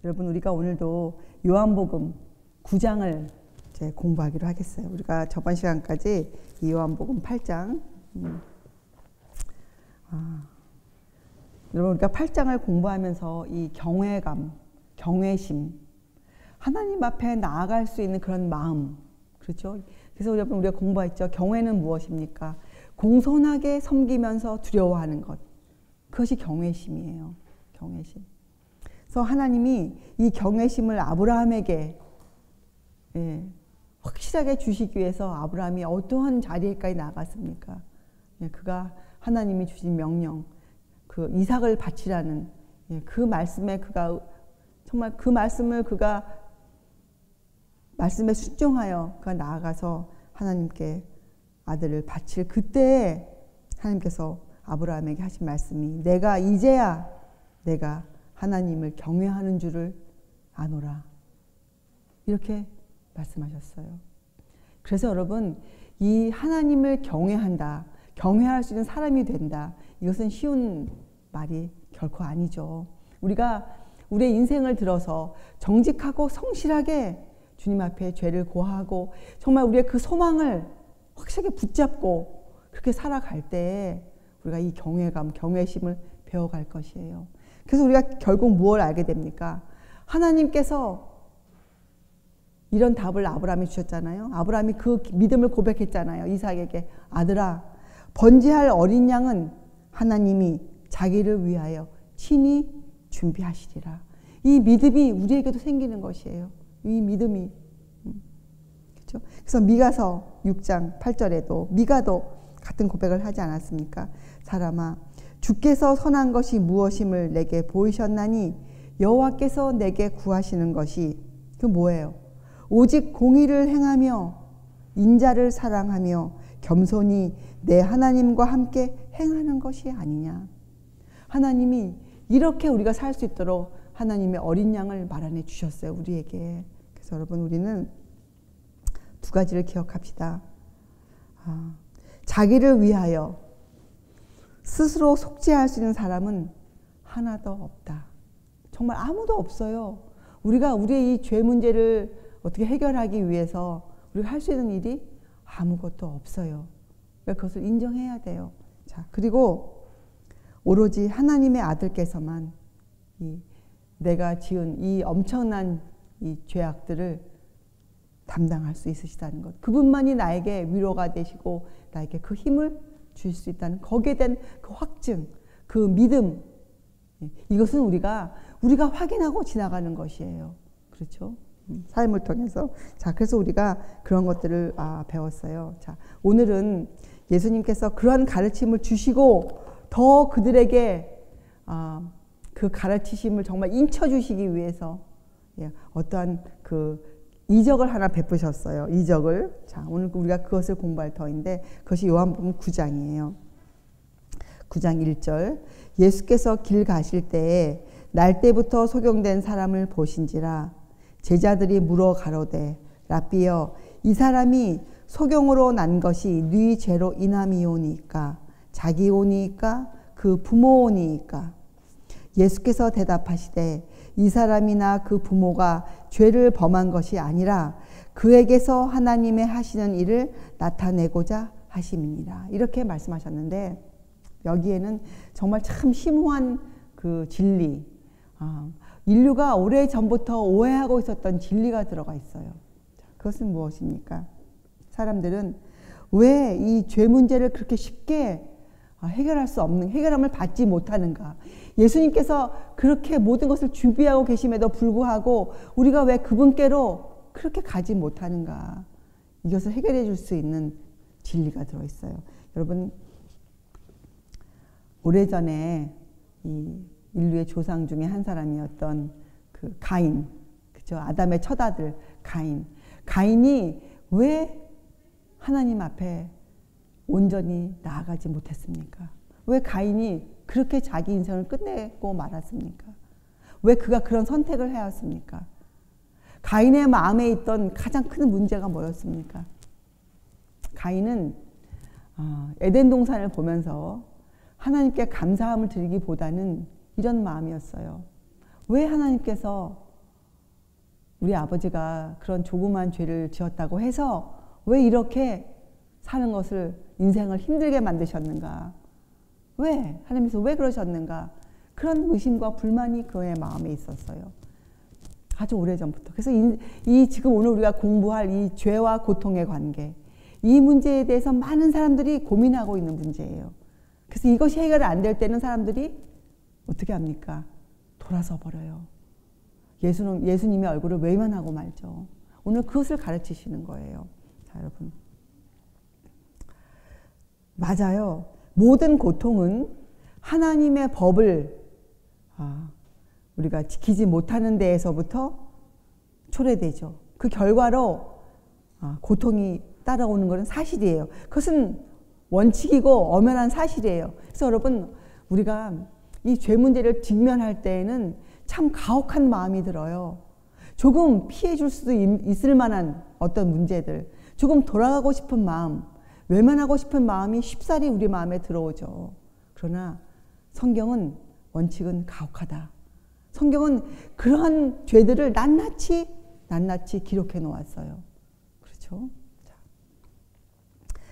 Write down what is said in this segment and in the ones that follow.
여러분, 우리가 오늘도 요한복음 9장을 이제 공부하기로 하겠어요. 우리가 저번 시간까지 이 요한복음 8장, 여러분, 우리가 8장을 공부하면서 이 경외감, 경외심, 하나님 앞에 나아갈 수 있는 그런 마음, 그렇죠? 그래서 여러분, 우리가 공부했죠. 경외는 무엇입니까? 공손하게 섬기면서 두려워하는 것. 그것이 경외심이에요. 경외심. 그래서 하나님이 이 경외심을 아브라함에게 확실하게 주시기 위해서 아브라함이 어떠한 자리에까지 나갔습니까? 그가 하나님이 주신 명령, 그 이삭을 바치라는 그 말씀에 그가 정말 그 말씀을 그가 말씀에 순종하여 그가 나아가서 하나님께 아들을 바칠 그때 하나님께서 아브라함에게 하신 말씀이 내가 이제야 내가 하나님을 경외하는 줄을 아노라. 이렇게 말씀하셨어요. 그래서 여러분, 이 하나님을 경외한다, 경외할 수 있는 사람이 된다, 이것은 쉬운 말이 결코 아니죠. 우리가 우리의 인생을 들어서 정직하고 성실하게 주님 앞에 죄를 고하고 정말 우리의 그 소망을 확실하게 붙잡고 그렇게 살아갈 때 우리가 이 경외감, 경외심을 배워갈 것이에요. 그래서 우리가 결국 무엇을 알게 됩니까? 하나님께서 이런 답을 아브라함이 주셨잖아요. 아브라함이 그 믿음을 고백했잖아요. 이삭에게 아들아, 번제할 어린 양은 하나님이 자기를 위하여 친히 준비하시리라. 이 믿음이 우리에게도 생기는 것이에요. 이 믿음이. 그렇죠? 그래서 미가서 6장 8절에도 미가도 같은 고백을 하지 않았습니까? 사람아, 주께서 선한 것이 무엇임을 내게 보이셨나니 여호와께서 내게 구하시는 것이 그 뭐예요? 오직 공의를 행하며 인자를 사랑하며 겸손히 내 하나님과 함께 행하는 것이 아니냐. 하나님이 이렇게 우리가 살 수 있도록 하나님의 어린 양을 마련해 주셨어요, 우리에게. 그래서 여러분, 우리는 두 가지를 기억합시다. 자기를 위하여 스스로 속죄할 수 있는 사람은 하나도 없다. 정말 아무도 없어요. 우리가 우리의 이 죄 문제를 어떻게 해결하기 위해서 우리가 할 수 있는 일이 아무것도 없어요. 그것을 인정해야 돼요. 자, 그리고 오로지 하나님의 아들께서만 내가 지은 이 엄청난 이 죄악들을 담당할 수 있으시다는 것. 그분만이 나에게 위로가 되시고 나에게 그 힘을 줄 수 있다는 거기에 대한 그 확증, 그 믿음. 이것은 우리가 확인하고 지나가는 것이에요. 그렇죠? 삶을 통해서. 자, 그래서 우리가 그런 것들을 배웠어요. 자, 오늘은 예수님께서 그런 가르침을 주시고 더 그들에게 그 가르치심을 정말 인쳐 주시기 위해서 어떠한 그 이적을 하나 베푸셨어요. 이적을. 자, 오늘 우리가 그것을 공부할 터인데 그것이 요한복음 9장이에요. 9장 1절. 예수께서 길 가실 때에 날 때부터 소경된 사람을 보신지라 제자들이 물어 가로되 라삐여, 이 사람이 소경으로 난 것이 네 죄로 인함이오니까 자기 오니까 그 부모 오니까. 예수께서 대답하시되 이 사람이나 그 부모가 죄를 범한 것이 아니라 그에게서 하나님의 하시는 일을 나타내고자 하심이니라. 이렇게 말씀하셨는데 여기에는 정말 참 심오한 그 진리, 인류가 오래전부터 오해하고 있었던 진리가 들어가 있어요. 그것은 무엇입니까? 사람들은 왜 이 죄 문제를 그렇게 쉽게 해결할 수 없는, 해결함을 받지 못하는가? 예수님께서 그렇게 모든 것을 준비하고 계심에도 불구하고 우리가 왜 그분께로 그렇게 가지 못하는가? 이것을 해결해 줄 수 있는 진리가 들어있어요. 여러분, 오래전에 이 인류의 조상 중에 한 사람이었던 그 가인, 그죠? 아담의 첫 아들 가인. 가인이 왜 하나님 앞에 온전히 나아가지 못했습니까? 왜 가인이 그렇게 자기 인생을 끝내고 말았습니까? 왜 그가 그런 선택을 해왔습니까? 가인의 마음에 있던 가장 큰 문제가 뭐였습니까? 가인은 에덴 동산을 보면서 하나님께 감사함을 드리기보다는 이런 마음이었어요. 왜 하나님께서 우리 아버지가 그런 조그만 죄를 지었다고 해서 왜 이렇게 사는 것을 인생을 힘들게 만드셨는가? 왜? 하나님께서 왜 그러셨는가? 그런 의심과 불만이 그의 마음에 있었어요. 아주 오래전부터. 그래서 이 지금 오늘 우리가 공부할 이 죄와 고통의 관계, 이 문제에 대해서 많은 사람들이 고민하고 있는 문제예요. 그래서 이것이 해결이 안 될 때는 사람들이 어떻게 합니까? 돌아서 버려요. 예수님의 얼굴을 외면하고 말죠. 오늘 그것을 가르치시는 거예요. 자, 여러분. 맞아요. 모든 고통은 하나님의 법을 우리가 지키지 못하는 데에서부터 초래되죠. 그 결과로 고통이 따라오는 것은 사실이에요. 그것은 원칙이고 엄연한 사실이에요. 그래서 여러분, 우리가 이 죄 문제를 직면할 때에는 참 가혹한 마음이 들어요. 조금 피해 줄 수도 있을 만한 어떤 문제들, 조금 돌아가고 싶은 마음, 외면하고 싶은 마음이 쉽사리 우리 마음에 들어오죠. 그러나 성경은 원칙은 가혹하다. 성경은 그러한 죄들을 낱낱이 기록해 놓았어요. 그렇죠?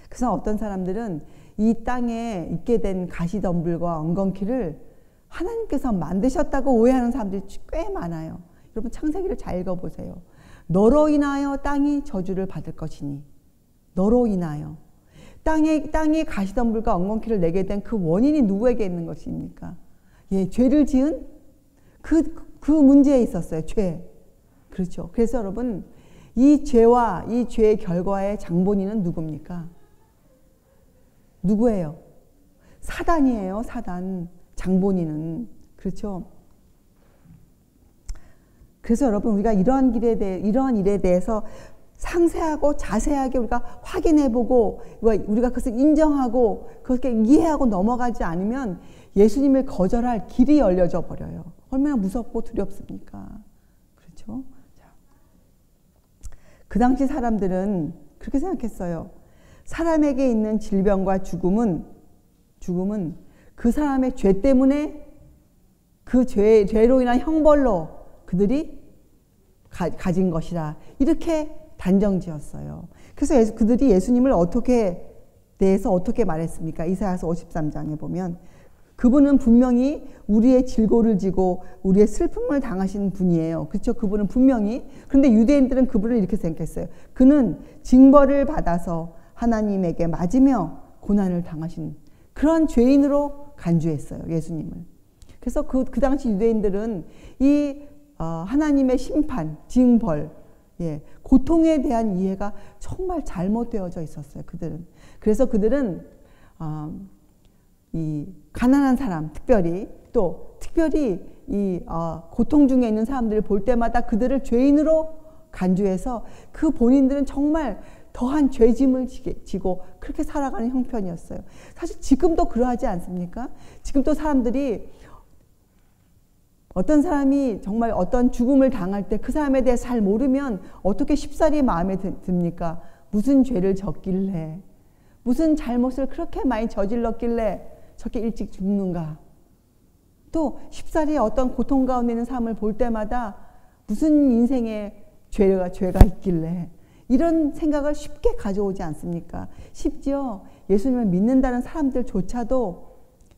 그래서 어떤 사람들은 이 땅에 있게 된 가시덤불과 엉겅퀴를 하나님께서 만드셨다고 오해하는 사람들이 꽤 많아요. 여러분 창세기를 잘 읽어보세요. 너로 인하여 땅이 저주를 받을 것이니, 너로 인하여 땅이 가시덤불과 엉겅퀴를 내게 된 그 원인이 누구에게 있는 것입니까? 예, 죄를 지은 그 문제에 있었어요. 죄. 그렇죠. 그래서 여러분, 이 죄와 이 죄의 결과의 장본인은 누굽니까? 누구예요? 사단이에요. 사단. 장본인은. 그렇죠. 그래서 여러분, 우리가 이러한 일에 대해서 상세하고 자세하게 우리가 확인해보고 우리가 그것을 인정하고 그렇게 이해하고 넘어가지 않으면 예수님을 거절할 길이 열려져 버려요. 얼마나 무섭고 두렵습니까? 그렇죠? 그 당시 사람들은 그렇게 생각했어요. 사람에게 있는 질병과 죽음은 그 사람의 죄 때문에 그 죄로 인한 형벌로 그들이 가진 것이라, 이렇게 단정지었어요. 그래서 그들이 예수님을 어떻게 말했습니까? 이사야서 53장에 보면 그분은 분명히 우리의 질고를 지고 우리의 슬픔을 당하신 분이에요. 그렇죠? 그분은 분명히. 그런데 유대인들은 그분을 이렇게 생각했어요. 그는 징벌을 받아서 하나님에게 맞으며 고난을 당하신 그런 죄인으로 간주했어요. 예수님을. 그래서 그 당시 유대인들은 이 하나님의 심판, 징벌, 고통에 대한 이해가 정말 잘못되어져 있었어요. 그들은. 그래서 그들은 이 가난한 사람, 특별히 이 고통 중에 있는 사람들을 볼 때마다 그들을 죄인으로 간주해서 그 본인들은 정말 더한 죄짐을 지고 그렇게 살아가는 형편이었어요. 사실 지금도 그러하지 않습니까? 지금도 사람들이 어떤 사람이 정말 어떤 죽음을 당할 때 그 사람에 대해 잘 모르면 어떻게 쉽사리 마음에 듭니까? 무슨 죄를 졌길래, 무슨 잘못을 그렇게 많이 저질렀길래 저렇게 일찍 죽는가? 또 쉽사리 어떤 고통 가운데 있는 사람을 볼 때마다 무슨 인생에 죄가 있길래, 이런 생각을 쉽게 가져오지 않습니까? 심지어 예수님을 믿는다는 사람들조차도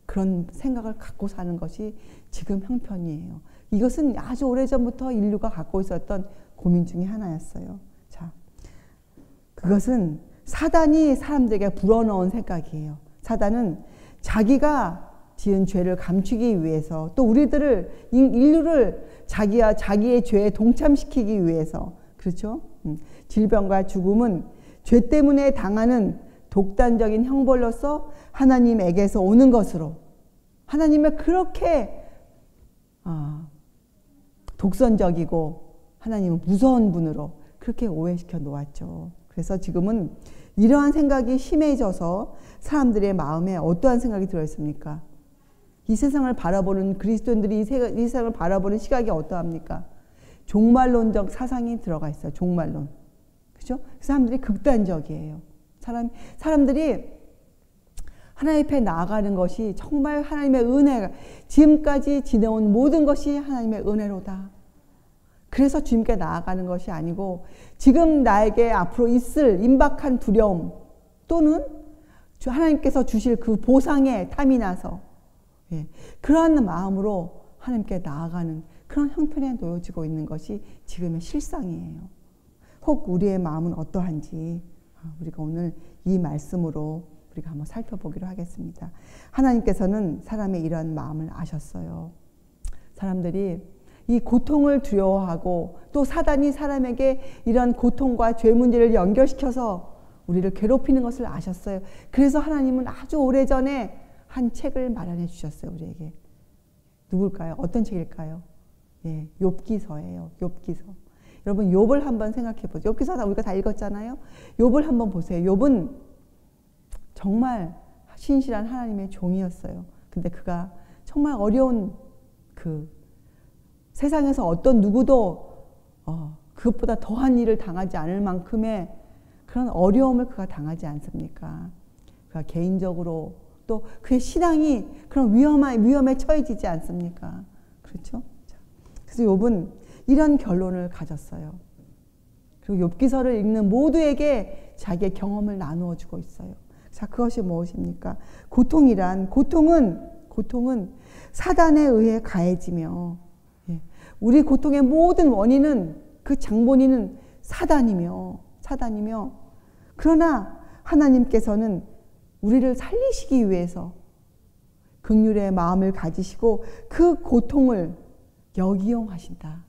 그런 생각을 갖고 사는 것이 지금 형편이에요. 이것은 아주 오래전부터 인류가 갖고 있었던 고민 중에 하나였어요. 자, 그것은 사단이 사람들에게 불어넣은 생각이에요. 사단은 자기가 지은 죄를 감추기 위해서, 또 인류를 자기의 죄에 동참시키기 위해서, 그렇죠? 질병과 죽음은 죄 때문에 당하는 독단적인 형벌로서 하나님에게서 오는 것으로, 하나님을 그렇게 독선적이고 하나님은 무서운 분으로 그렇게 오해시켜 놓았죠. 그래서 지금은 이러한 생각이 심해져서 사람들의 마음에 어떠한 생각이 들어있습니까? 이 세상을 바라보는 그리스도인들이 이 세상을 바라보는 시각이 어떠합니까? 종말론적 사상이 들어가 있어요. 종말론. 그죠? 사람들이 극단적이에요. 사람들이 하나님 앞에 나아가는 것이 정말 하나님의 은혜가, 지금까지 지내온 모든 것이 하나님의 은혜로다. 그래서 주님께 나아가는 것이 아니고 지금 나에게 앞으로 있을 임박한 두려움 또는 하나님께서 주실 그 보상에 탐이 나서 그러한 마음으로 하나님께 나아가는 그런 형편에 놓여지고 있는 것이 지금의 실상이에요. 혹 우리의 마음은 어떠한지 우리가 오늘 이 말씀으로 우리가 한번 살펴보기로 하겠습니다. 하나님께서는 사람의 이러한 마음을 아셨어요. 사람들이 이 고통을 두려워하고 또 사단이 사람에게 이런 고통과 죄 문제를 연결시켜서 우리를 괴롭히는 것을 아셨어요. 그래서 하나님은 아주 오래전에 한 책을 마련해 주셨어요. 우리에게. 누굴까요? 어떤 책일까요? 예, 욥기서예요. 욥기서. 여러분 욥을 한번 생각해 보세요. 욥기서 우리가 다 읽었잖아요. 욥을 한번 보세요. 욥은 정말 신실한 하나님의 종이었어요. 근데 그가 정말 어려운 세상에서 어떤 누구도 그것보다 더한 일을 당하지 않을 만큼의 그런 어려움을 그가 당하지 않습니까? 그가 개인적으로 또 그의 신앙이 그런 위험에 처해지지 않습니까? 그렇죠? 그래서 욥은 이런 결론을 가졌어요. 그리고 욥기서를 읽는 모두에게 자기의 경험을 나누어 주고 있어요. 자, 그것이 무엇입니까? 고통은 사단에 의해 가해지며 우리 고통의 모든 원인은 그 장본인은 사단이며 그러나 하나님께서는 우리를 살리시기 위해서 긍휼의 마음을 가지시고 그 고통을 역이용하신다.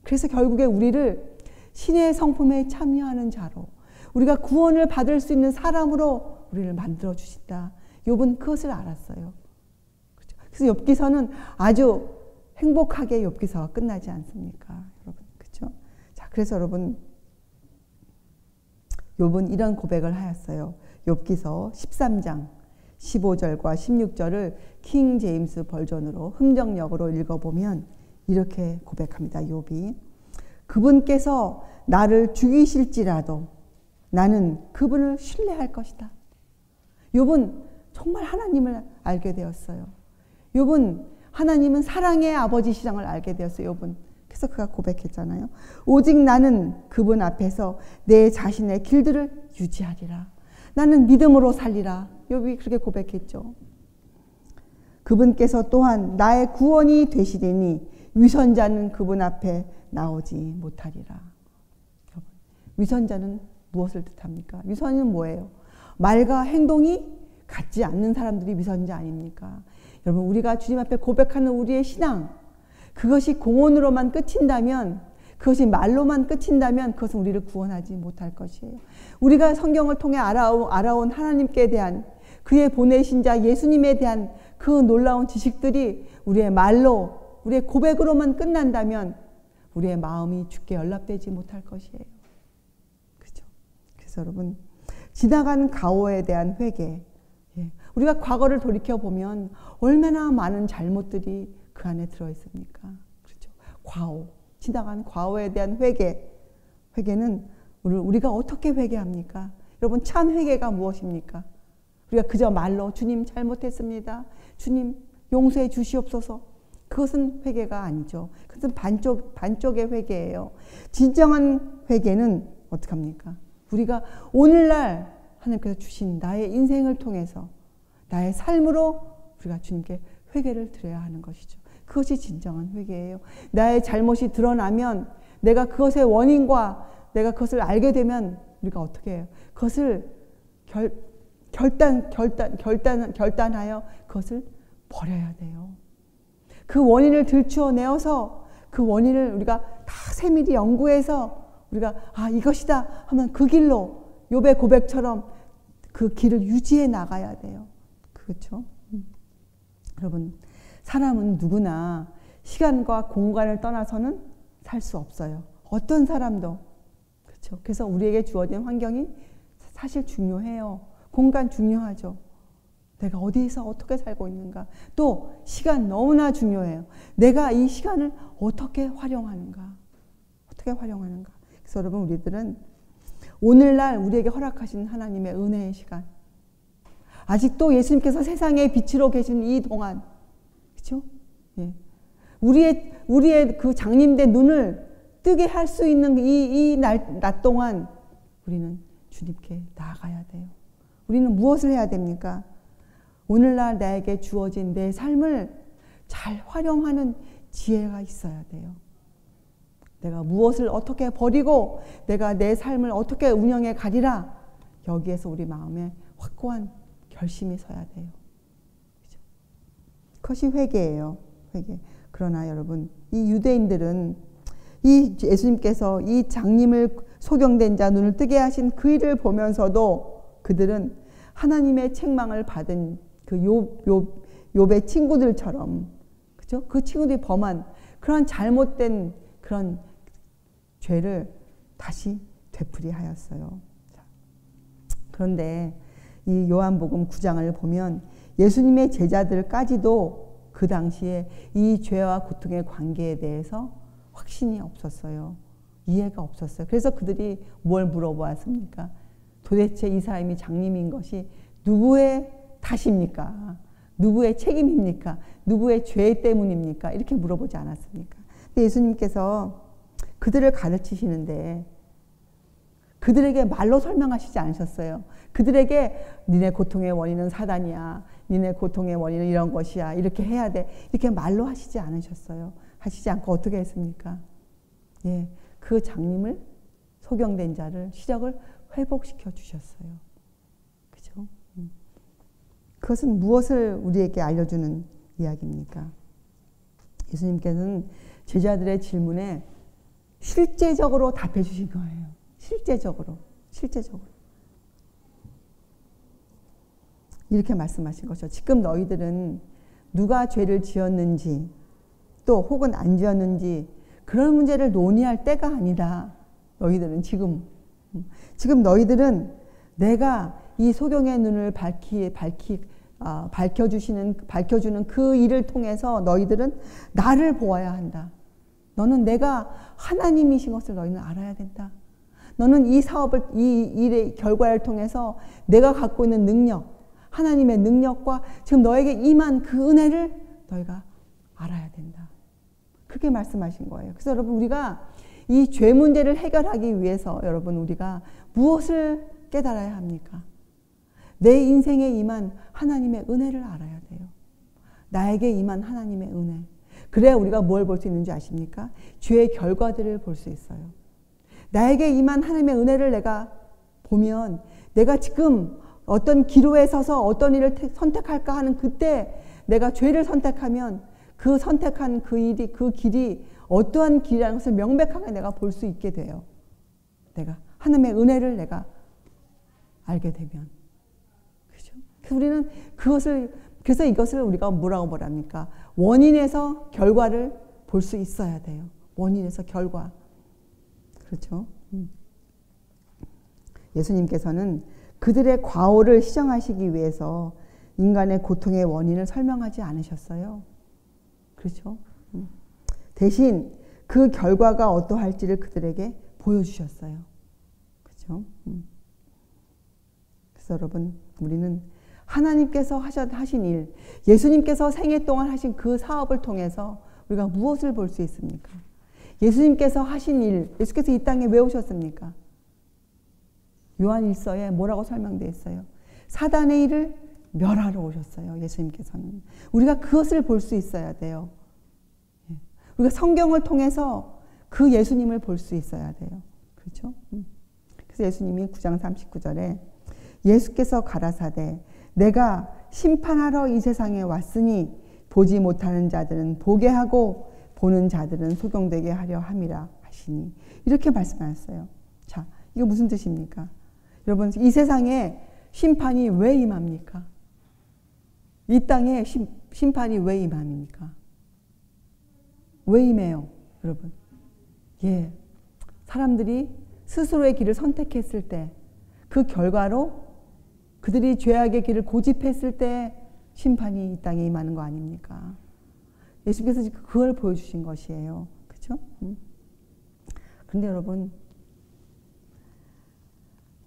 그래서 결국에 우리를 신의 성품에 참여하는 자로 우리가 구원을 받을 수 있는 사람으로 우리를 만들어 주신다. 욥은 그것을 알았어요. 그렇죠? 그래서 욥기서는 아주 행복하게 욥기서가 끝나지 않습니까? 여러분, 그렇죠? 자, 그래서 여러분 욥은 이런 고백을 하였어요. 욥기서 13장 15절과 16절을 킹 제임스 버전으로 흥정역으로 읽어보면 이렇게 고백합니다. 욥이 그분께서 나를 죽이실지라도 나는 그분을 신뢰할 것이다. 욥은 정말 하나님을 알게 되었어요. 욥은 하나님은 사랑의 아버지시장을 알게 되었어요. 욥은. 그래서 그가 고백했잖아요. 오직 나는 그분 앞에서 내 자신의 길들을 유지하리라. 나는 믿음으로 살리라. 욥이 그렇게 고백했죠. 그분께서 또한 나의 구원이 되시리니 위선자는 그분 앞에 나오지 못하리라. 위선자는 무엇을 뜻합니까? 위선은 뭐예요? 말과 행동이 같지 않는 사람들이 위선자 아닙니까? 여러분, 우리가 주님 앞에 고백하는 우리의 신앙, 그것이 공언으로만 끝인다면, 그것이 말로만 끝인다면 그것은 우리를 구원하지 못할 것이에요. 우리가 성경을 통해 알아온 하나님께 대한 그의 보내신 자 예수님에 대한 그 놀라운 지식들이 우리의 말로, 우리의 고백으로만 끝난다면 우리의 마음이 주께 연락되지 못할 것이에요. 그렇죠? 그래서 여러분, 지나간 과거에 대한 회개, 우리가 과거를 돌이켜보면 얼마나 많은 잘못들이 그 안에 들어있습니까? 그렇죠? 과오, 지나간 과거에 대한 회개는 우리가 어떻게 회개합니까? 여러분, 참 회개가 무엇입니까? 우리가 그저 말로 주님 잘못했습니다. 주님 용서해 주시옵소서. 그것은 회개가 아니죠. 그것은 반쪽의 회개예요. 진정한 회개는 어떻게 합니까? 우리가 오늘날 하나님께서 주신 나의 인생을 통해서 나의 삶으로 우리가 주님께 회개를 드려야 하는 것이죠. 그것이 진정한 회개예요. 나의 잘못이 드러나면 내가 그것의 원인과 내가 그것을 알게 되면 우리가 어떻게 해요? 그것을 결단하여 그것을 버려야 돼요. 그 원인을 들추어내어서 그 원인을 우리가 다 세밀히 연구해서 우리가 이것이다 하면 그 길로 욥의 고백처럼 그 길을 유지해 나가야 돼요. 그렇죠? 여러분, 사람은 누구나 시간과 공간을 떠나서는 살 수 없어요. 어떤 사람도. 그렇죠? 그래서 우리에게 주어진 환경이 사실 중요해요. 공간 중요하죠. 내가 어디에서 어떻게 살고 있는가. 또 시간 너무나 중요해요. 내가 이 시간을 어떻게 활용하는가. 그래서 여러분, 우리들은 오늘날 우리에게 허락하신 하나님의 은혜의 시간, 아직도 예수님께서 세상의 빛으로 계신 이 동안, 그렇죠? 우리의 그 장님된 눈을 뜨게 할 수 있는 이 낮 동안 우리는 주님께 나아가야 돼요. 우리는 무엇을 해야 됩니까? 오늘날 나에게 주어진 내 삶을 잘 활용하는 지혜가 있어야 돼요. 내가 무엇을 어떻게 버리고 내가 내 삶을 어떻게 운영해 가리라. 여기에서 우리 마음에 확고한 결심이 서야 돼요. 그렇죠? 그것이 회개예요. 회개. 그러나 여러분, 이 유대인들은 이 예수님께서 이 장님을 소경된 자 눈을 뜨게 하신 그 일을 보면서도 그들은 하나님의 책망을 받은 그 욥의 친구들처럼, 그죠? 그 친구들이 범한 그런 잘못된 그런 죄를 다시 되풀이하였어요. 그런데 이 요한복음 9장을 보면 예수님의 제자들까지도 그 당시에 이 죄와 고통의 관계에 대해서 확신이 없었어요. 이해가 없었어요. 그래서 그들이 뭘 물어보았습니까? 도대체 이 사람이 장님인 것이 누구의 탓입니까? 누구의 책임입니까? 누구의 죄 때문입니까? 이렇게 물어보지 않았습니까? 근데 예수님께서 그들을 가르치시는데 그들에게 말로 설명하시지 않으셨어요. 그들에게 니네 고통의 원인은 사단이야. 니네 고통의 원인은 이런 것이야. 이렇게 해야 돼. 이렇게 말로 하시지 않으셨어요. 하시지 않고 어떻게 했습니까? 예, 그 장님을 소경된 자를 시력을 회복시켜 주셨어요. 그죠? 그것은 무엇을 우리에게 알려주는 이야기입니까? 예수님께서는 제자들의 질문에 실제적으로 답해 주신 거예요. 실제적으로. 이렇게 말씀하신 거죠. 지금 너희들은 누가 죄를 지었는지 또 혹은 안 지었는지 그런 문제를 논의할 때가 아니다. 너희들은 지금 너희들은 내가 이 소경의 눈을 밝혀주는 그 일을 통해서 너희들은 나를 보아야 한다. 너는 내가 하나님이신 것을 너희는 알아야 된다. 너는 이 사업을, 이 일의 결과를 통해서 내가 갖고 있는 능력, 하나님의 능력과 지금 너에게 임한 그 은혜를 너희가 알아야 된다. 그렇게 말씀하신 거예요. 그래서 여러분, 우리가 이 죄 문제를 해결하기 위해서 여러분, 우리가 무엇을 깨달아야 합니까? 내 인생에 임한 하나님의 은혜를 알아야 돼요. 나에게 임한 하나님의 은혜. 그래야 우리가 뭘 볼 수 있는지 아십니까? 죄의 결과들을 볼 수 있어요. 나에게 임한 하나님의 은혜를 내가 보면 내가 지금 어떤 기로에 서서 어떤 일을 선택할까 하는 그때 내가 죄를 선택하면 그 선택한 그 일이, 그 길이 어떠한 길이라는 것을 명백하게 내가 볼 수 있게 돼요. 내가 하나님의 은혜를 내가 알게 되면. 그죠? 그래서 우리는 그래서 이것을 우리가 뭐라고 말합니까? 원인에서 결과를 볼 수 있어야 돼요. 원인에서 결과. 그렇죠? 예수님께서는 그들의 과오를 시정하시기 위해서 인간의 고통의 원인을 설명하지 않으셨어요. 그렇죠? 대신 그 결과가 어떠할지를 그들에게 보여주셨어요. 그렇죠? 그래서 여러분, 우리는 하나님께서 하신 일, 예수님께서 생애 동안 하신 그 사업을 통해서 우리가 무엇을 볼 수 있습니까? 예수님께서 하신 일, 예수께서 이 땅에 왜 오셨습니까? 요한 1서에 뭐라고 설명되어 있어요? 사단의 일을 멸하러 오셨어요. 예수님께서는. 우리가 그것을 볼 수 있어야 돼요. 우리가 성경을 통해서 그 예수님을 볼 수 있어야 돼요. 그렇죠? 그래서 예수님이 9장 39절에 예수께서 가라사대 내가 심판하러 이 세상에 왔으니 보지 못하는 자들은 보게 하고 보는 자들은 소경되게 하려 함이라 하시니 이렇게 말씀하셨어요. 자, 이거 무슨 뜻입니까? 여러분, 이 세상에 심판이 왜 임합니까? 이 땅에 심판이 왜 임합니까? 왜 임해요, 여러분? 예, 사람들이 스스로의 길을 선택했을 때 그 결과로 그들이 죄악의 길을 고집했을 때 심판이 이 땅에 임하는 거 아닙니까? 예수께서 그걸 보여주신 것이에요. 그렇죠? 그런데 여러분,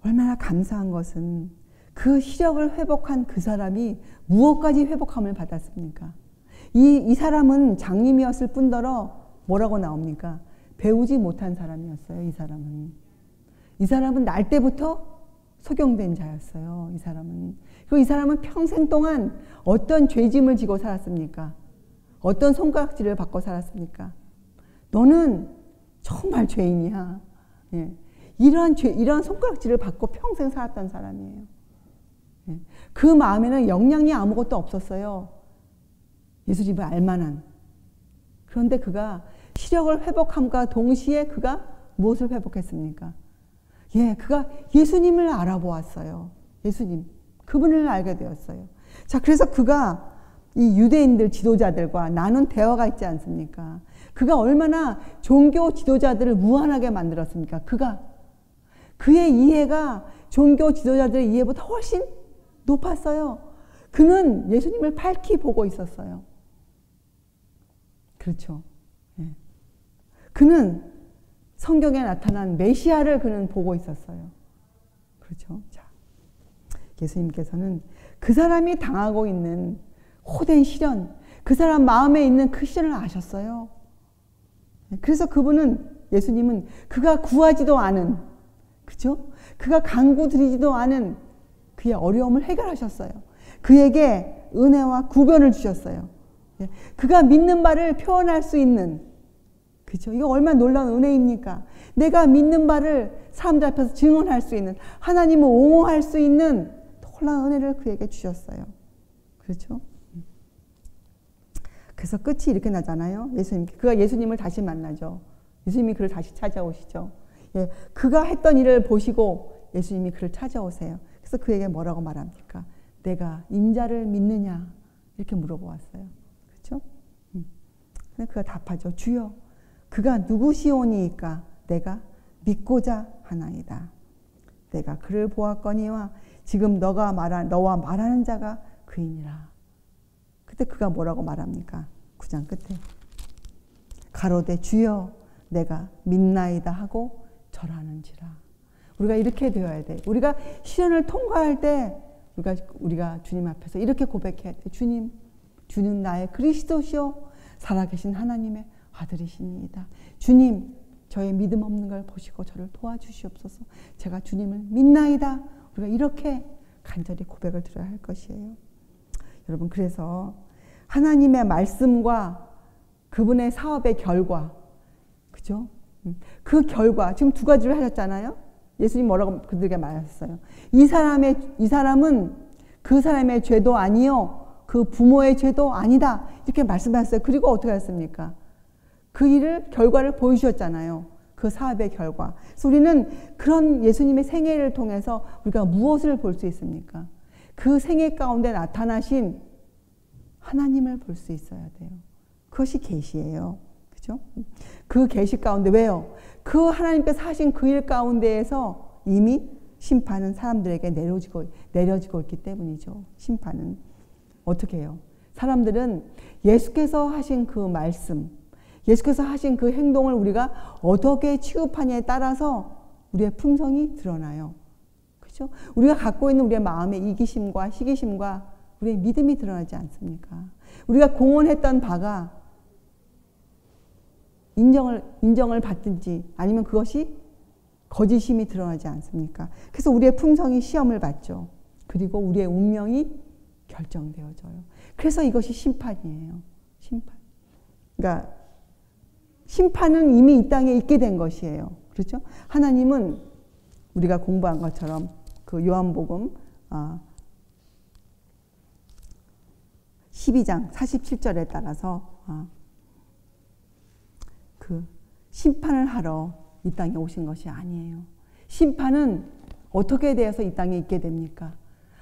얼마나 감사한 것은 그 시력을 회복한 그 사람이 무엇까지 회복함을 받았습니까? 이 사람은 장님이었을 뿐더러 뭐라고 나옵니까? 배우지 못한 사람이었어요. 이 사람은 날 때부터 소경된 자였어요. 이 사람은. 그리고 이 사람은 평생 동안 어떤 죄짐을 지고 살았습니까? 어떤 손가락질을 받고 살았습니까? 너는 정말 죄인이야. 예. 이러한 손가락질을 받고 평생 살았던 사람이에요. 예. 그 마음에는 영향이 아무것도 없었어요. 예수님을 알만한. 그런데 그가 시력을 회복함과 동시에 그가 무엇을 회복했습니까? 예, 그가 예수님을 알아보았어요. 예수님. 그분을 알게 되었어요. 자, 그래서 그가 이 유대인들 지도자들과 나눈 대화가 있지 않습니까? 그가 얼마나 종교 지도자들을 무한하게 만들었습니까? 그의 이해가 종교 지도자들의 이해보다 훨씬 높았어요. 그는 예수님을 밝히 보고 있었어요. 그렇죠. 예. 그는 성경에 나타난 메시아를 그는 보고 있었어요. 그렇죠. 자, 예수님께서는 그 사람이 당하고 있는 호된 시련, 그 사람 마음에 있는 그 시련을 아셨어요. 그래서 예수님은 그가 구하지도 않은, 그죠? 그가 간구드리지도 않은 그의 어려움을 해결하셨어요. 그에게 은혜와 구변을 주셨어요. 그가 믿는 바를 표현할 수 있는, 그죠? 이거 얼마나 놀라운 은혜입니까? 내가 믿는 바를 사람들 앞에서 증언할 수 있는, 하나님을 옹호할 수 있는 놀라운 은혜를 그에게 주셨어요. 그렇죠? 그래서 끝이 이렇게 나잖아요. 그가 예수님을 다시 만나죠. 예수님이 그를 다시 찾아오시죠. 예, 그가 했던 일을 보시고 예수님이 그를 찾아오세요. 그래서 그에게 뭐라고 말합니까? 내가 인자를 믿느냐? 이렇게 물어보았어요. 그렇죠? 근데 그가 답하죠. 주여, 그가 누구시오니이까 내가 믿고자 하나이다. 내가 그를 보았거니와 지금 너와 말하는 자가 그이니라. 그때 그가 뭐라고 말합니까? 9장 끝에 가로되 주여 내가 믿나이다 하고 절하는지라. 우리가 이렇게 되어야 돼. 우리가 시련을 통과할 때 우리가 주님 앞에서 이렇게 고백해야 돼. 주님, 주는 나의 그리스도시요 살아계신 하나님의 아들이시니이다. 주님, 저의 믿음 없는 걸 보시고 저를 도와주시옵소서. 제가 주님을 믿나이다. 우리가 이렇게 간절히 고백을 드려야 할 것이에요. 여러분, 그래서 하나님의 말씀과 그분의 사업의 결과, 그죠? 그 결과, 지금 두 가지를 하셨잖아요. 예수님 뭐라고 그들에게 말하셨어요? 이 사람은 그 사람의 죄도 아니요, 그 부모의 죄도 아니다. 이렇게 말씀하셨어요. 그리고 어떻게 했습니까? 그 결과를 보여주셨잖아요. 그 사업의 결과. 그래서 우리는 그런 예수님의 생애를 통해서 우리가 무엇을 볼 수 있습니까? 그 생애 가운데 나타나신 하나님을 볼 수 있어야 돼요. 그것이 계시예요. 그죠? 그 계시 가운데 왜요? 그 하나님께서 하신 그 일 가운데에서 이미 심판은 사람들에게 내려지고 있기 때문이죠. 심판은. 어떻게 해요? 사람들은 예수께서 하신 그 말씀, 예수께서 하신 그 행동을 우리가 어떻게 취급하냐에 따라서 우리의 품성이 드러나요. 그렇죠? 우리가 갖고 있는 우리의 마음의 이기심과 시기심과 우리의 믿음이 드러나지 않습니까? 우리가 공언했던 바가 인정을 받든지 아니면 그것이 거짓임이 드러나지 않습니까? 그래서 우리의 품성이 시험을 받죠. 그리고 우리의 운명이 결정되어져요. 그래서 이것이 심판이에요. 심판. 그러니까 심판은 이미 이 땅에 있게 된 것이에요. 그렇죠? 하나님은 우리가 공부한 것처럼 그 요한복음 12장 47절에 따라서 그 심판을 하러 이 땅에 오신 것이 아니에요. 심판은 어떻게 되어서 이 땅에 있게 됩니까?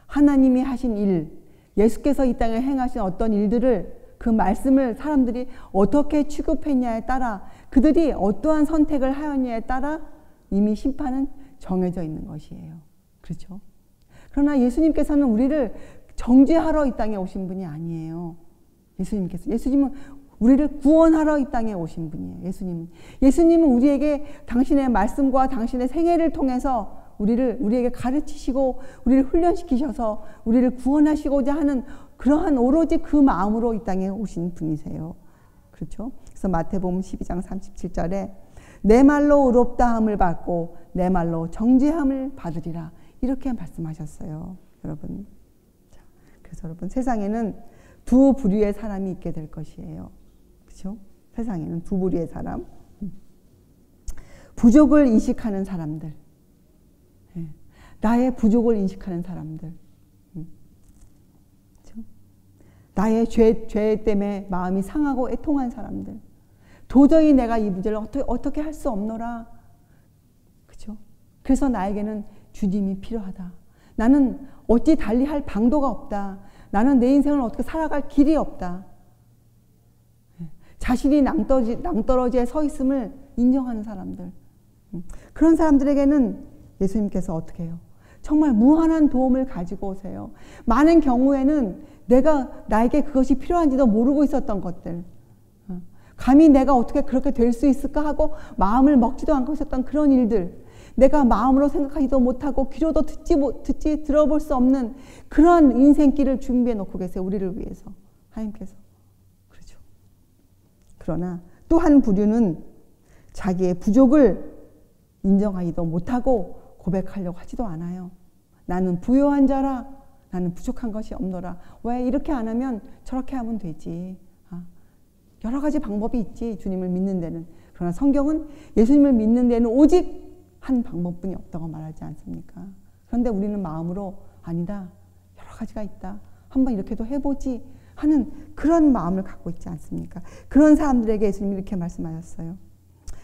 하나님이 하신 일, 예수께서 이 땅에 행하신 어떤 일들을 그 말씀을 사람들이 어떻게 취급했냐에 따라 그들이 어떠한 선택을 하였냐에 따라 이미 심판은 정해져 있는 것이에요. 그렇죠? 그러나 예수님께서는 우리를 정죄하러 이 땅에 오신 분이 아니에요. 예수님은 우리를 구원하러 이 땅에 오신 분이에요. 예수님은 우리에게 당신의 말씀과 당신의 생애를 통해서 우리에게 가르치시고 우리를 훈련시키셔서 우리를 구원하시고자 하는 그러한 오로지 그 마음으로 이 땅에 오신 분이세요. 그렇죠? 그래서 마태복음 12장 37절에 내 말로 의롭다함을 받고 내 말로 정죄함을 받으리라. 이렇게 말씀하셨어요. 여러분. 그래서 여러분, 세상에는 두 부류의 사람이 있게 될 것이에요. 그렇죠? 세상에는 두 부류의 사람. 부족을 인식하는 사람들. 나의 부족을 인식하는 사람들. 그렇죠? 나의 죄 때문에 마음이 상하고 애통한 사람들. 도저히 내가 이 문제를 어떻게 할 수 없노라. 그렇죠? 그래서 나에게는 주님이 필요하다. 나는 어찌 달리 할 방도가 없다. 나는 내 인생을 어떻게 살아갈 길이 없다. 자신이 낭떠러지에 서 있음을 인정하는 사람들. 그런 사람들에게는 예수님께서 어떻게 해요? 정말 무한한 도움을 가지고 오세요. 많은 경우에는 나에게 그것이 필요한지도 모르고 있었던 것들. 감히 내가 어떻게 그렇게 될 수 있을까 하고 마음을 먹지도 않고 있었던 그런 일들. 내가 마음으로 생각하지도 못하고 귀로도 들어볼 수 없는 그러한 인생길을 준비해 놓고 계세요. 우리를 위해서. 하나님께서. 그렇죠. 그러나 또 한 부류는 자기의 부족을 인정하지도 못하고 고백하려고 하지도 않아요. 나는 부요한 자라. 나는 부족한 것이 없노라. 왜 이렇게 안 하면 저렇게 하면 되지. 여러 가지 방법이 있지. 주님을 믿는 데는. 그러나 성경은 예수님을 믿는 데는 오직 한 방법뿐이 없다고 말하지 않습니까? 그런데 우리는 마음으로 아니다. 여러 가지가 있다. 한번 이렇게도 해보지 하는 그런 마음을 갖고 있지 않습니까? 그런 사람들에게 예수님이 이렇게 말씀하셨어요.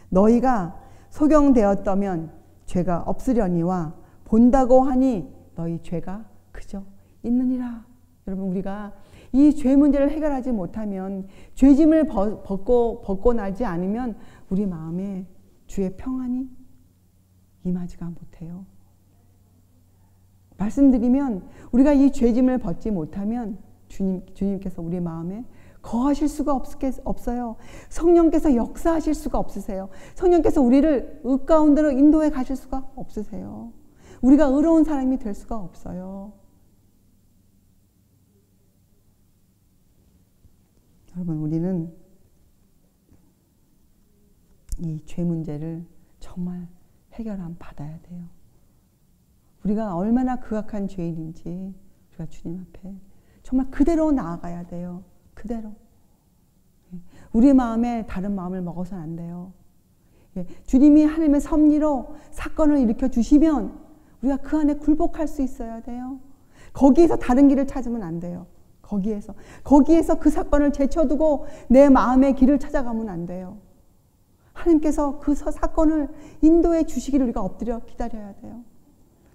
너희가 소경되었다면 죄가 없으려니와 본다고 하니 너희 죄가 그저 있느니라. 여러분, 우리가 이 죄 문제를 해결하지 못하면, 죄짐을 벗고 나지 않으면 우리 마음에 주의 평안이 임하지가 못해요. 말씀드리면 우리가 이 죄짐을 벗지 못하면 주님께서 우리 마음에 거하실 수가 없어요. 성령께서 역사하실 수가 없으세요. 성령께서 우리를 의 가운데로 인도해 가실 수가 없으세요. 우리가 의로운 사람이 될 수가 없어요. 여러분, 우리는 이 죄 문제를 정말 해결함 받아야 돼요. 우리가 얼마나 극악한 죄인인지 우리가 주님 앞에 정말 그대로 나아가야 돼요. 그대로. 우리 마음에 다른 마음을 먹어서는 안 돼요. 주님이 하나님의 섭리로 사건을 일으켜 주시면 우리가 그 안에 굴복할 수 있어야 돼요. 거기에서 다른 길을 찾으면 안 돼요. 거기에서 그 사건을 제쳐두고 내 마음의 길을 찾아가면 안 돼요. 하나님께서 그 사건을 인도해 주시기를 우리가 엎드려 기다려야 돼요.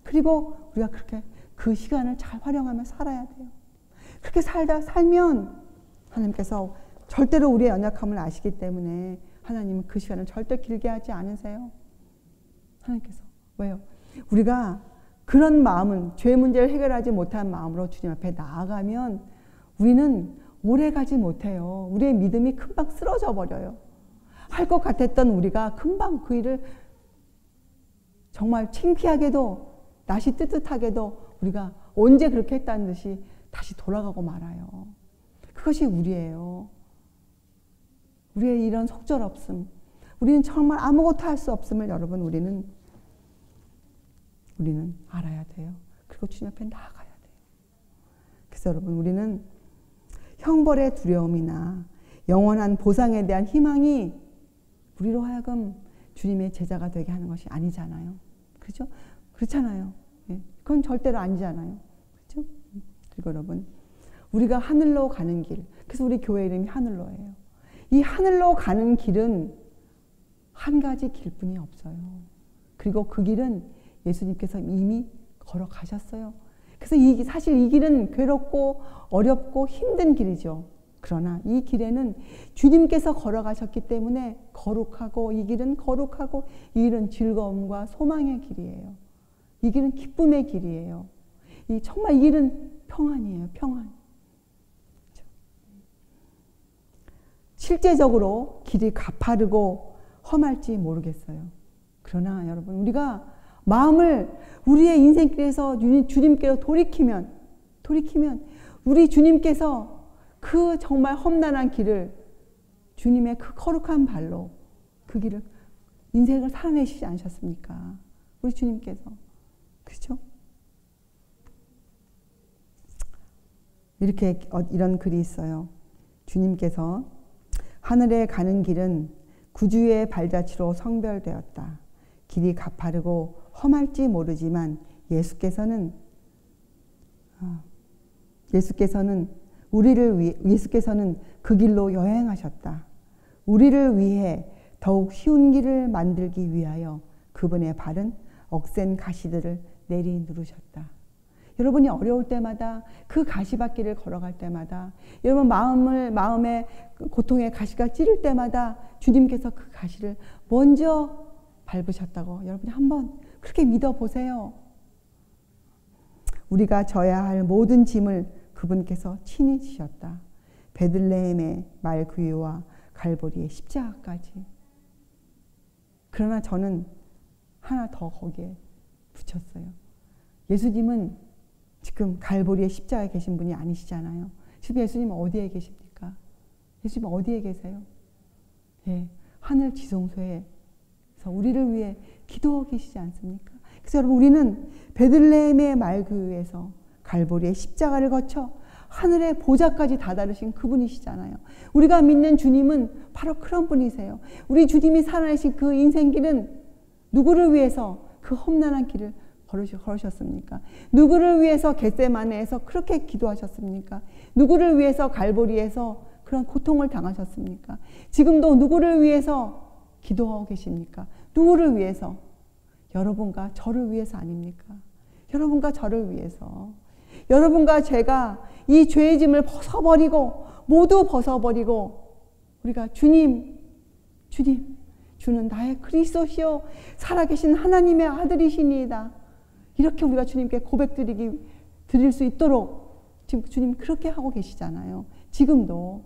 그리고 우리가 그렇게 그 시간을 잘 활용하며 살아야 돼요. 그렇게 살면 하나님께서 절대로 우리의 연약함을 아시기 때문에 하나님은 그 시간을 절대 길게 하지 않으세요. 하나님께서. 왜요? 우리가 그런 마음은, 죄 문제를 해결하지 못한 마음으로 주님 앞에 나아가면 우리는 오래 가지 못해요. 우리의 믿음이 금방 쓰러져 버려요. 할 것 같았던 우리가 금방 그 일을 정말 창피하게도, 낯이 뜨뜻하게도 우리가 언제 그렇게 했다는 듯이 다시 돌아가고 말아요. 그것이 우리예요. 우리의 이런 속절없음, 우리는 정말 아무것도 할 수 없음을 여러분, 우리는 알아야 돼요. 그리고 주님 앞에 나아가야 돼요. 그래서 여러분, 우리는 형벌의 두려움이나 영원한 보상에 대한 희망이 우리로 하여금 주님의 제자가 되게 하는 것이 아니잖아요. 그렇죠? 그렇잖아요. 그건 절대로 아니잖아요. 그렇죠? 그리고 여러분, 우리가 하늘로 가는 길, 그래서 우리 교회 이름이 하늘로예요. 이 하늘로 가는 길은 한 가지 길뿐이 없어요. 그리고 그 길은 예수님께서 이미 걸어가셨어요. 그래서 사실 이 길은 괴롭고 어렵고 힘든 길이죠. 그러나 이 길에는 주님께서 걸어가셨기 때문에 거룩하고, 이 길은 거룩하고, 이 길은 즐거움과 소망의 길이에요. 이 길은 기쁨의 길이에요. 정말 이 길은 평안이에요. 평안. 실제적으로 길이 가파르고 험할지 모르겠어요. 그러나 여러분, 우리가 마음을 우리의 인생길에서 주님께로 돌이키면 우리 주님께서 그 정말 험난한 길을 주님의 그 거룩한 발로 그 길을 인생을 살아내시지 않으셨습니까? 우리 주님께서. 그렇죠? 이렇게 이런 글이 있어요. 주님께서 하늘에 가는 길은 구주의 발자취로 성별되었다. 길이 가파르고 험할지 모르지만 예수께서는 예수께서는 그 길로 여행하셨다. 우리를 위해 더욱 쉬운 길을 만들기 위하여 그분의 발은 억센 가시들을 내리 누르셨다. 여러분이 어려울 때마다 그 가시밭길을 걸어갈 때마다 여러분 마음의 고통의 가시가 찌를 때마다 주님께서 그 가시를 먼저 밟으셨다고 여러분이 한번 그렇게 믿어보세요. 우리가 져야 할 모든 짐을 그분께서 친히 지셨다. 베들레헴의 말구유와 갈보리의 십자가까지. 그러나 저는 하나 더 거기에 붙였어요. 예수님은 지금 갈보리의 십자가에 계신 분이 아니시잖아요. 지금 예수님은 어디에 계십니까? 예수님은 어디에 계세요? 예, 하늘 지성소에서 우리를 위해 기도하고 계시지 않습니까? 그래서 여러분 우리는 베들레헴의 말구유에서 갈보리의 십자가를 거쳐 하늘의 보좌까지 다다르신 그분이시잖아요. 우리가 믿는 주님은 바로 그런 분이세요. 우리 주님이 살아내신 그 인생길은 누구를 위해서 그 험난한 길을 걸으셨습니까? 누구를 위해서 겟세마네에서 그렇게 기도하셨습니까? 누구를 위해서 갈보리에서 그런 고통을 당하셨습니까? 지금도 누구를 위해서 기도하고 계십니까? 누구를 위해서? 여러분과 저를 위해서 아닙니까? 여러분과 저를 위해서. 여러분과 제가 이 죄의 짐을 모두 벗어버리고 우리가 주님, 주는 나의 그리스도시요 살아계신 하나님의 아들이시니이다. 이렇게 우리가 주님께 드릴 수 있도록 지금 주님 그렇게 하고 계시잖아요. 지금도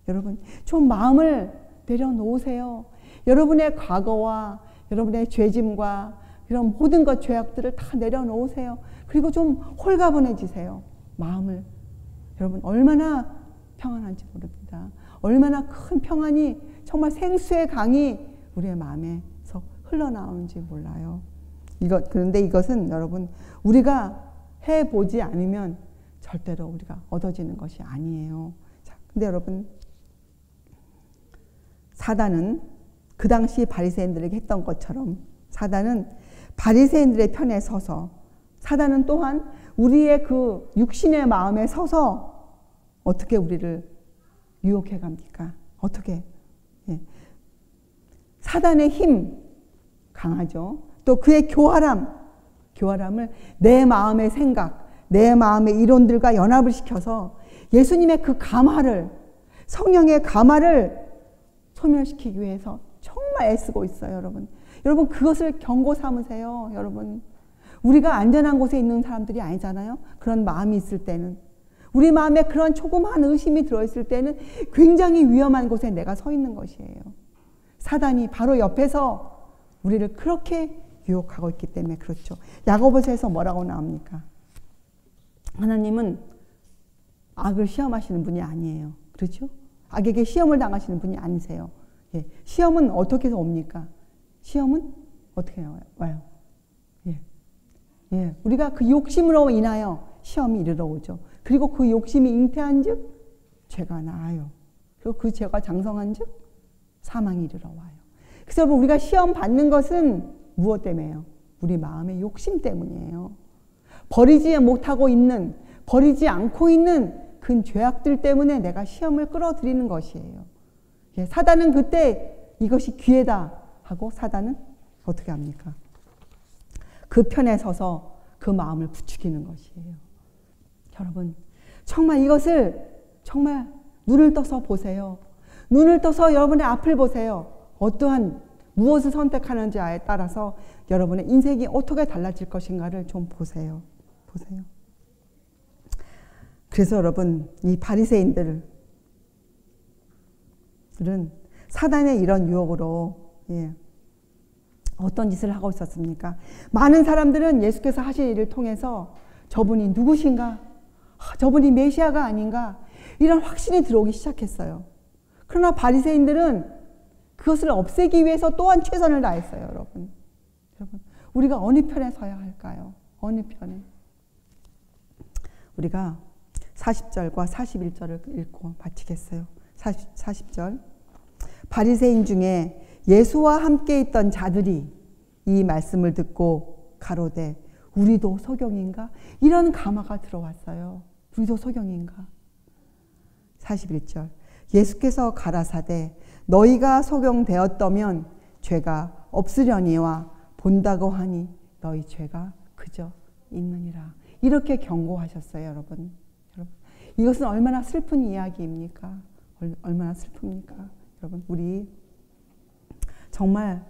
여러분 좀 마음을 내려놓으세요. 여러분의 과거와 여러분의 죄짐과 이런 모든 것 죄악들을 다 내려놓으세요. 그리고 좀 홀가분해지세요. 마음을. 여러분 얼마나 평안한지 모릅니다. 얼마나 큰 평안이 정말 생수의 강이 우리의 마음에서 흘러나오는지 몰라요. 그런데 이것은 여러분 우리가 해보지 않으면 절대로 우리가 얻어지는 것이 아니에요. 자, 근데 여러분 사단은 그 당시 바리새인들에게 했던 것처럼 사단은 바리새인들의 편에 서서 사단은 또한 우리의 그 육신의 마음에 서서 어떻게 우리를 유혹해 갑니까? 어떻게? 예. 사단의 힘 강하죠. 또 그의 교활함을 내 마음의 생각, 내 마음의 이론들과 연합을 시켜서 예수님의 그 성령의 감화를 소멸시키기 위해서 정말 애쓰고 있어요, 여러분. 여러분 그것을 경고 삼으세요, 여러분. 우리가 안전한 곳에 있는 사람들이 아니잖아요. 그런 마음이 있을 때는. 우리 마음에 그런 조그마한 의심이 들어있을 때는 굉장히 위험한 곳에 내가 서 있는 것이에요. 사단이 바로 옆에서 우리를 그렇게 유혹하고 있기 때문에 그렇죠. 야고보서에서 뭐라고 나옵니까? 하나님은 악을 시험하시는 분이 아니에요. 그렇죠? 악에게 시험을 당하시는 분이 아니세요. 예. 시험은 어떻게 해서 옵니까? 시험은 어떻게 와요? 예. 예. 우리가 그 욕심으로 인하여 시험이 이르러 오죠. 그리고 그 욕심이 잉태한 즉 죄가 나아요. 그리고 그 죄가 장성한 즉 사망이 이르러 와요. 그래서 여러분 우리가 시험 받는 것은 무엇 때문에요? 우리 마음의 욕심 때문이에요. 버리지 않고 있는 그 죄악들 때문에 내가 시험을 끌어들이는 것이에요. 예, 사단은 그때 이것이 기회다 하고 사단은 어떻게 합니까? 그 편에 서서 그 마음을 부추기는 것이에요. 여러분 정말 이것을 정말 눈을 떠서 보세요. 눈을 떠서 여러분의 앞을 보세요. 어떠한 무엇을 선택하는지에 따라서 여러분의 인생이 어떻게 달라질 것인가를 좀 보세요. 그래서 여러분 이 바리새인들은 사단의 이런 유혹으로 어떤 짓을 하고 있었습니까? 많은 사람들은 예수께서 하신 일을 통해서 저분이 누구신가? 저분이 메시아가 아닌가? 이런 확신이 들어오기 시작했어요. 그러나 바리새인들은 그것을 없애기 위해서 또한 최선을 다했어요, 여러분. 여러분, 우리가 어느 편에 서야 할까요? 어느 편에? 우리가 40절과 41절을 읽고 마치겠어요. 40절. 바리새인 중에 예수와 함께 있던 자들이 이 말씀을 듣고 가로되 우리도 소경인가? 이런 감화가 들어왔어요. 우리도 소경인가? 41절. 예수께서 가라사대 너희가 소경되었다면 죄가 없으려니와 본다고 하니 너희 죄가 그저 있느니라. 이렇게 경고하셨어요, 여러분. 이것은 얼마나 슬픈 이야기입니까? 얼마나 슬픕니까? 여러분, 우리 정말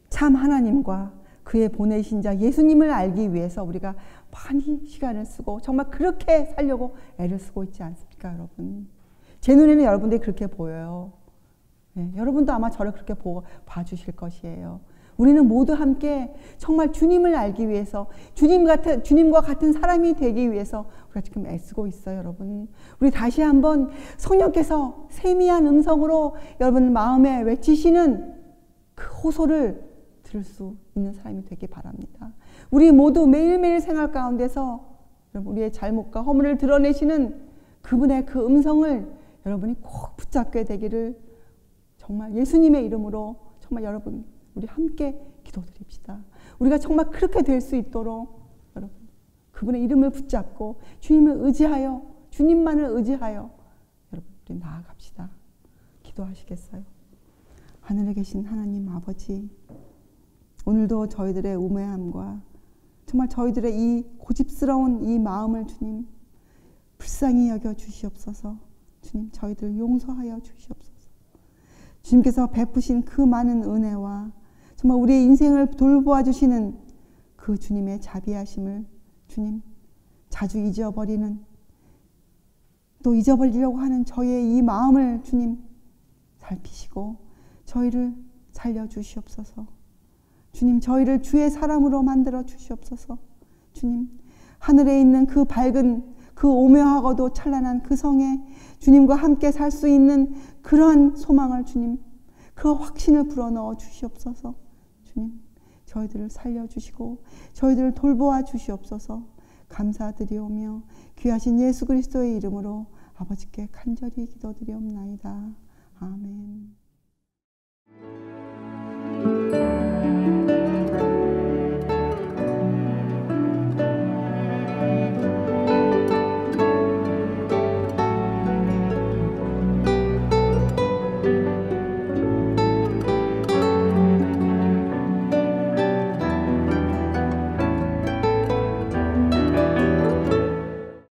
참 하나님과 그의 보내신 자 예수님을 알기 위해서 우리가 많이 시간을 쓰고 정말 그렇게 살려고 애를 쓰고 있지 않습니까, 여러분? 제 눈에는 여러분들이 그렇게 보여요. 네, 여러분도 아마 저를 그렇게 봐주실 것이에요. 우리는 모두 함께 정말 주님을 알기 위해서 주님과 같은 사람이 되기 위해서 우리가 지금 애쓰고 있어요, 여러분. 우리 다시 한번 성령께서 세미한 음성으로 여러분 마음에 외치시는 그 호소를 들을 수 있는 사람이 되기 바랍니다. 우리 모두 매일매일 생활 가운데서 우리의 잘못과 허물을 드러내시는 그분의 그 음성을 여러분이 꼭 붙잡게 되기를 정말 예수님의 이름으로 정말 여러분 우리 함께 기도드립시다. 우리가 정말 그렇게 될 수 있도록 여러분 그분의 이름을 붙잡고 주님을 의지하여 주님만을 의지하여 여러분 우리 나아갑시다. 기도하시겠어요? 하늘에 계신 하나님 아버지, 오늘도 저희들의 우매함과 정말 저희들의 이 고집스러운 이 마음을 주님 불쌍히 여겨 주시옵소서. 주님 저희들 용서하여 주시옵소서. 주님께서 베푸신 그 많은 은혜와 정말 우리의 인생을 돌보아 주시는 그 주님의 자비하심을 주님 자주 잊어버리는 또 잊어버리려고 하는 저의 이 마음을 주님 살피시고 저희를 살려주시옵소서. 주님 저희를 주의 사람으로 만들어 주시옵소서. 주님 하늘에 있는 그 밝은 그 오묘하고도 찬란한 그 성에 주님과 함께 살 수 있는 그러한 소망을 주님 그 확신을 불어넣어 주시옵소서. 주님 저희들을 살려주시고 저희들을 돌보아 주시옵소서. 감사드리오며 귀하신 예수 그리스도의 이름으로 아버지께 간절히 기도드리옵나이다. 아멘.